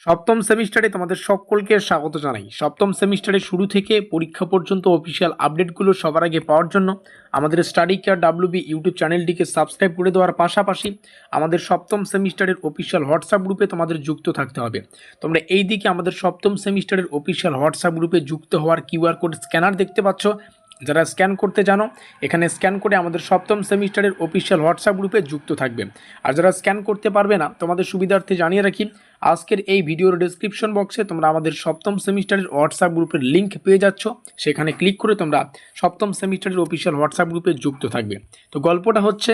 সপ্তম সেমিস্টারে তোমাদের সকলকে স্বাগত জানাই। সপ্তম সেমিস্টারের শুরু থেকে পরীক্ষা পর্যন্ত অফিসিয়াল আপডেটগুলো সবার আগে পাওয়ার জন্য আমাদের স্টাডি কেয়ার ডাব্লিউবি ইউটিউব চ্যানেলটিকে সাবস্ক্রাইব করে দেওয়ার পাশাপাশি আমাদের সপ্তম সেমিস্টারের অফিসিয়াল হোয়াটসঅ্যাপ গ্রুপে তোমাদের যুক্ত থাকতে হবে। তোমরা এই দিকে আমাদের সপ্তম সেমিস্টারের অফিসিয়াল হোয়াটসঅ্যাপ গ্রুপে যুক্ত হওয়ার কিউআর কোড স্ক্যানার দেখতে পাচ্ছ। যারা স্ক্যান করতে জানো এখানে স্ক্যান করে আমাদের সপ্তম সেমিস্টারের অফিসিয়াল হোয়াটসঅ্যাপ গ্রুপে যুক্ত থাকবে। আর যারা স্ক্যান করতে পারবে না তোমাদের সুবিধার্থে জানিয়ে রাখি, আজকের এই ভিডিওর ডেসক্রিপশন বক্সে তোমরা আমাদের সপ্তম সেমিস্টারের হোয়াটসঅ্যাপ গ্রুপের লিঙ্ক পেয়ে যাচ্ছ। সেখানে ক্লিক করে তোমরা সপ্তম সেমিস্টারের অফিসিয়াল হোয়াটসঅ্যাপ গ্রুপে যুক্ত থাকবে। তো গল্পটা হচ্ছে,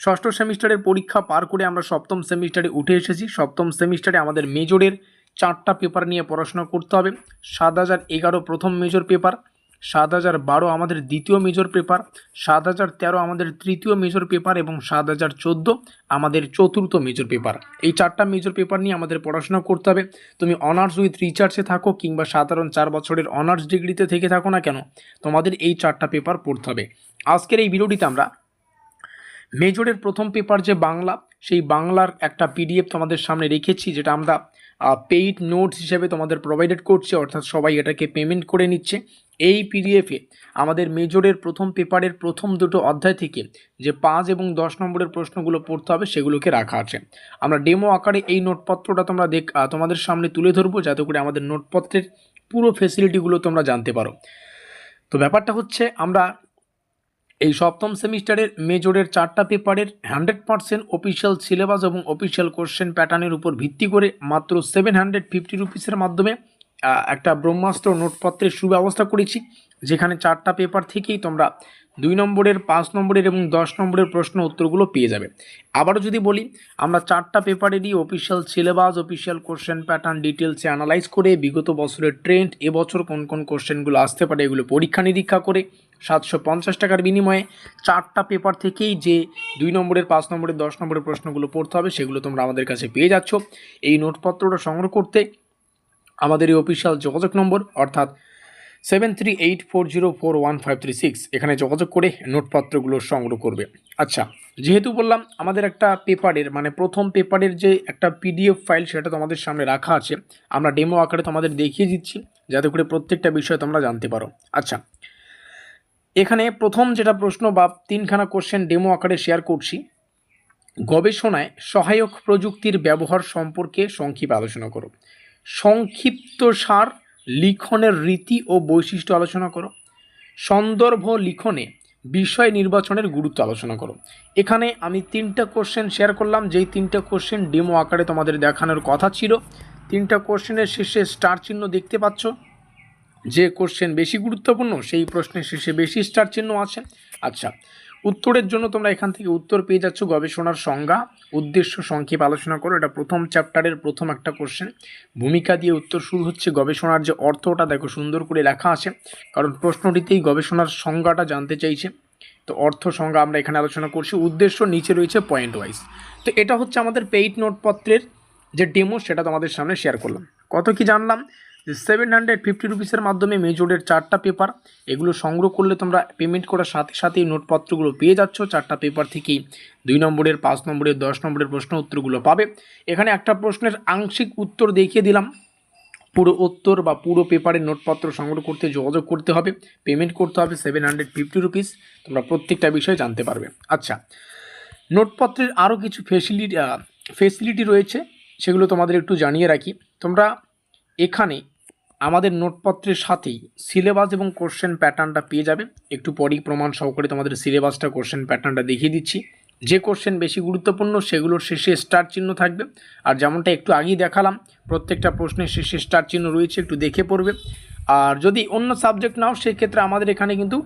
ষষ্ঠ সেমিস্টারের পরীক্ষা পার করে আমরা সপ্তম সেমিস্টারে উঠে এসেছি। সপ্তম সেমিস্টারে আমাদের মেজরের 4টা পেপার নিয়ে পড়াশোনা করতে হবে। 7011 প্রথম মেজর পেপার, 7012 আমাদের দ্বিতীয় মেজর পেপার, 7013 আমাদের তৃতীয় মেজর পেপার এবং 7014 আমাদের চতুর্থ মেজর পেপার। এই 4টা মেজর পেপার নিয়ে আমাদের পড়াশোনা করতে হবে। তুমি অনার্স উইথ রিসার্চে থাকো কিংবা সাধারণ 4 বছরের অনার্স ডিগ্রিতে থেকে থাকো না কেন, তোমাদের এই 4টা পেপার পড়তে হবে। আজকের এই ভিডিওটিতে আমরা মেজরের প্রথম পেপার যে বাংলা, সেই বাংলার একটা পিডিএফ তোমাদের সামনে রেখেছি, যেটা আমরা পেইড নোটস হিসেবে তোমাদের প্রোভাইডেড করছি, অর্থাৎ সবাই এটাকে পেমেন্ট করে নিচ্ছে। এই পিডিএফে আমাদের মেজরের প্রথম পেপারের প্রথম দুটো অধ্যায় থেকে যে 5 এবং 10 নম্বরের প্রশ্নগুলো পড়তে হবে সেগুলোকে রাখা আছে। আমরা ডেমো আকারে এই নোটপত্রটা তোমাদের সামনে তুলে ধরবো, যাতে করে আমাদের নোটপত্রের পুরো ফেসিলিটিগুলো তোমরা জানতে পারো। তো ব্যাপারটা হচ্ছে, আমরা এই সপ্তম সেমিস্টারের মেজরের 4টা পেপারের 100% অফিসিয়াল সিলেবাস এবং অফিসিয়াল কোশ্চেন প্যাটার্নের উপর ভিত্তি করে মাত্র 750 রুপিসের মাধ্যমে একটা ব্রহ্মাস্ত্র নোটপত্রের সুব্যবস্থা করেছি, যেখানে 4টা পেপার থেকেই তোমরা 2 নম্বরের, 5 নম্বরের এবং 10 নম্বরের প্রশ্ন উত্তরগুলো পেয়ে যাবে। আবারও যদি বলি, আমরা 4টা পেপারেরই official syllabus, official question pattern ডিটেলসে অ্যানালাইজ করে বিগত বছরের ট্রেন্ড, এবছর কোন কোন কোশ্চেনগুলো আসতে পারে এগুলো পরীক্ষা নিরীক্ষা করে 750 টাকার বিনিময়ে 4টা পেপার থেকেই যে 2 নম্বরের, 5 নম্বরের, 10 নম্বরের প্রশ্নগুলো পড়তে হবে সেগুলো তোমরা আমাদের কাছে পেয়ে যাচ্ছ। এই নোটপত্রটা সংগ্রহ করতে আমাদের এই অফিসিয়াল যোগাযোগ নম্বর অর্থাৎ 7384041536 এখানে যোগাযোগ করে নোটপত্রগুলো সংগ্রহ করবে। আচ্ছা, যেহেতু বললাম আমাদের একটা পেপারের প্রথম পেপারের যে একটা পিডিএফ ফাইল সেটা তোমাদের সামনে রাখা আছে, আমরা ডেমো আকারে তোমাদের দেখিয়ে দিচ্ছি যাতে করে প্রত্যেকটা বিষয় তোমরা জানতে পারো। আচ্ছা, এখানে প্রথম যেটা প্রশ্ন বা 3খানা কোশ্চেন ডেমো আকারে শেয়ার করছি। গবেষণায় সহায়ক প্রযুক্তির ব্যবহার সম্পর্কে সংক্ষিপ্ত আলোচনা করো। সংক্ষিপ্ত সার লিখনের রীতি ও বৈশিষ্ট্য আলোচনা করো। সন্দর্ভ লিখনে বিষয় নির্বাচনের গুরুত্ব আলোচনা করো। এখানে আমি 3টা কোশ্চেন শেয়ার করলাম, যেই 3টা কোশ্চেন ডেমো আকারে তোমাদের দেখানোর কথা ছিল। 3টা কোশ্চেনের শেষে স্টার চিহ্ন দেখতে পাচ্ছ। যে কোশ্চেন বেশি গুরুত্বপূর্ণ সেই প্রশ্নের শেষে বেশি স্টার চিহ্ন আছে। আচ্ছা, উত্তরের জন্য তোমরা এখান থেকে উত্তর পেয়ে যাচ্ছ। গবেষণার সংজ্ঞা, উদ্দেশ্য সংক্ষেপ আলোচনা করো। এটা প্রথম চ্যাপ্টারের প্রথম একটা কোশ্চেন। ভূমিকা দিয়ে উত্তর শুরু হচ্ছে। গবেষণার যে অর্থটা দেখো সুন্দর করে লেখা আছে, কারণ প্রশ্নটিতেই গবেষণার সংজ্ঞাটা জানতে চাইছে। তো অর্থ সংজ্ঞা আমরা এখানে আলোচনা করছি। উদ্দেশ্য নিচে রয়েছে পয়েন্ট ওয়াইজ। তো এটা হচ্ছে আমাদের পেইড নোটপত্রের যে ডেমো, সেটা তোমাদের সামনে শেয়ার করলাম। কত কি জানলাম, যে 750 রুপিসের মাধ্যমে মেজরের 4টা পেপার, এগুলো সংগ্রহ করলে তোমরা পেমেন্ট করার সাথে সাথেই নোটপত্রগুলো পেয়ে যাচ্ছ। 4টা পেপার থেকেই 2 নম্বরের, 5 নম্বরের, 10 নম্বরের প্রশ্ন উত্তরগুলো পাবে। এখানে একটা প্রশ্নের আংশিক উত্তর দেখিয়ে দিলাম। পুরো উত্তর বা পুরো পেপারের নোটপত্র সংগ্রহ করতে যোগাযোগ করতে হবে, পেমেন্ট করতে হবে 750 রুপিস। তোমরা প্রত্যেকটা বিষয় জানতে পারবে। আচ্ছা, নোটপত্রের আরও কিছু ফেসিলিটি রয়েছে, সেগুলো তোমাদের একটু জানিয়ে রাখি। তোমরা এখানে আমাদের নোটপত্রের সাথেই সিলেবাস এবং কোশ্চেন প্যাটার্নটা পেয়ে যাবে। একটু পরেই প্রমাণ সহকারে তোমাদের সিলেবাসটা, কোশ্চেন প্যাটার্নটা দেখিয়ে দিচ্ছি। যে কোশ্চেন বেশি গুরুত্বপূর্ণ সেগুলোর শেষে স্টার চিহ্ন থাকবে। আর যেমনটা একটু আগেই দেখালাম, প্রত্যেকটা প্রশ্নের শেষে স্টার চিহ্ন রয়েছে, একটু দেখে পড়বে। আর যদি অন্য সাবজেক্ট নাও সেক্ষেত্রে আমাদের এখানে কিন্তু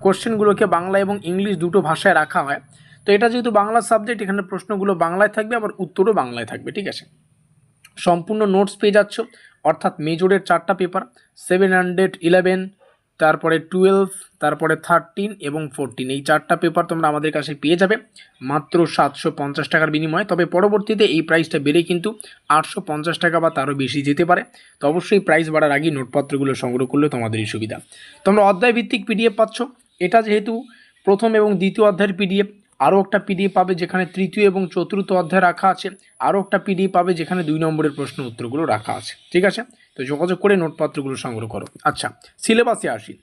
কোশ্চেনগুলোকে বাংলা এবং ইংলিশ দুটো ভাষায় রাখা হয়। তো এটা যেহেতু বাংলা সাবজেক্ট, এখানে প্রশ্নগুলো বাংলায় থাকবে, আবার উত্তরও বাংলায় থাকবে। ঠিক আছে, সম্পূর্ণ নোটস পেয়ে যাচ্ছ। অর্থাৎ মেজরের 4টা পেপার 711, তারপরে 12, তারপরে 13 এবং 14, এই 4টা পেপার তোমরা আমাদের কাছে পেয়ে যাবে মাত্র 750 টাকার বিনিময়ে। তবে পরবর্তীতে এই প্রাইসটা বেড়ে কিন্তু 850 টাকা বা তারও বেশি যেতে পারে। তো অবশ্যই প্রাইস বাড়ার আগেই নোটপত্রগুলো সংগ্রহ করলে তোমাদেরই সুবিধা। তোমরা অধ্যায় ভিত্তিক পিডিএফ পাচ্ছ। এটা যেহেতু প্রথম এবং দ্বিতীয় অধ্যায়ের পিডিএফ, আরও একটা পিডিএফ পাবে যেখানে তৃতীয় এবং চতুর্থ অধ্যায় রাখা আছে, আরও একটা পিডিএফ পাবে যেখানে 2 নম্বরের প্রশ্ন উত্তরগুলো রাখা আছে। ঠিক আছে, তো যোগাযোগ করে নোটপত্রগুলো সংগ্রহ করো। আচ্ছা, সিলেবাসে আসি।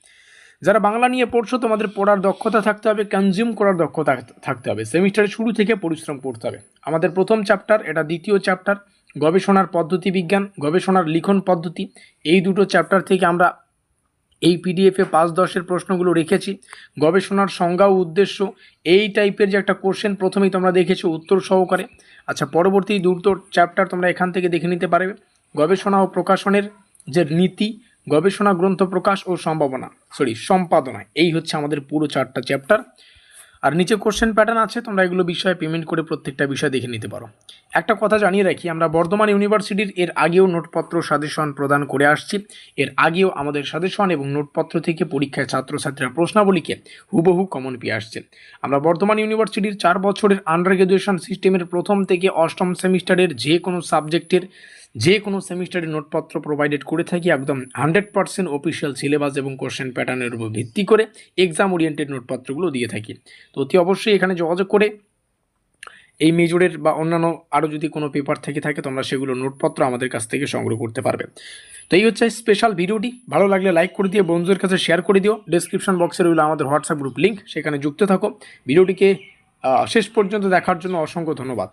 যারা বাংলা নিয়ে পড়ছো তোমাদের পড়ার দক্ষতা থাকতে হবে, কনজিউম করার দক্ষতা থাকতে হবে, সেমিস্টারের শুরু থেকে পরিশ্রম করতে হবে। আমাদের প্রথম চ্যাপ্টার, এটা দ্বিতীয় চ্যাপ্টার, গবেষণার পদ্ধতি বিজ্ঞান, গবেষণার লিখন পদ্ধতি, এই দুটো চ্যাপ্টার থেকে আমরা এই পিডিএফে 5-10-এর প্রশ্নগুলো রেখেছি। গবেষণার সংজ্ঞা ও উদ্দেশ্য, এই টাইপের যে একটা কোশ্চেন প্রথমেই তোমরা দেখেছো উত্তর সহকারে। আচ্ছা, পরবর্তী দুটো চ্যাপ্টার তোমরা এখান থেকে দেখে নিতে পারবে। গবেষণা ও প্রকাশনের যে নীতি, গবেষণা গ্রন্থ প্রকাশ ও সম্পাদনা, এই হচ্ছে আমাদের পুরো 4টা চ্যাপ্টার। আর নিচে কোশ্চেন প্যাটার্ন আছে, তোমরা এগুলো বিষয়ে পেমেন্ট করে প্রত্যেকটা বিষয় দেখে নিতে পারো। একটা কথা জানিয়ে রাখি, আমরা বর্ধমান ইউনিভার্সিটির এর আগেও নোটপত্র সাজেশন প্রদান করে আসছি। এর আগেও আমাদের সাজেশন এবং নোটপত্র থেকে পরীক্ষায় ছাত্রছাত্রীরা প্রশ্নাবলীকে হুবহু কমন পেয়ে আসছে। আমরা বর্ধমান ইউনিভার্সিটির 4 বছরের আন্ডার গ্র্যাজুয়েশন সিস্টেমের প্রথম থেকে অষ্টম সেমিস্টারের যে কোনো সাবজেক্টের যে কোনো সেমিস্টারের নোটপত্র প্রোভাইডেড করে থাকি, একদম 100% অফিসিয়াল সিলেবাস এবং কোশ্চেন প্যাটার্নের উপর ভিত্তি করে এক্সাম ওরিয়েন্টেড নোটপত্রগুলো দিয়ে থাকি। তো অতি অবশ্যই এখানে যোগাযোগ করে এই মেজরের বা অন্যান্য আরও যদি কোনো পেপার থেকে থাকে তোমরা সেগুলো নোটপত্র আমাদের কাছ থেকে সংগ্রহ করতে পারবে। তো এই হচ্ছে স্পেশাল ভিডিওটি। ভালো লাগলে লাইক করে দিয়ে বন্ধুদের কাছে শেয়ার করে দিও। ডেসক্রিপশন বক্সে রইল আমাদের হোয়াটসঅ্যাপ গ্রুপ লিঙ্ক, সেখানে যুক্ত থাকো। ভিডিওটিকে শেষ পর্যন্ত দেখার জন্য অসংখ্য ধন্যবাদ।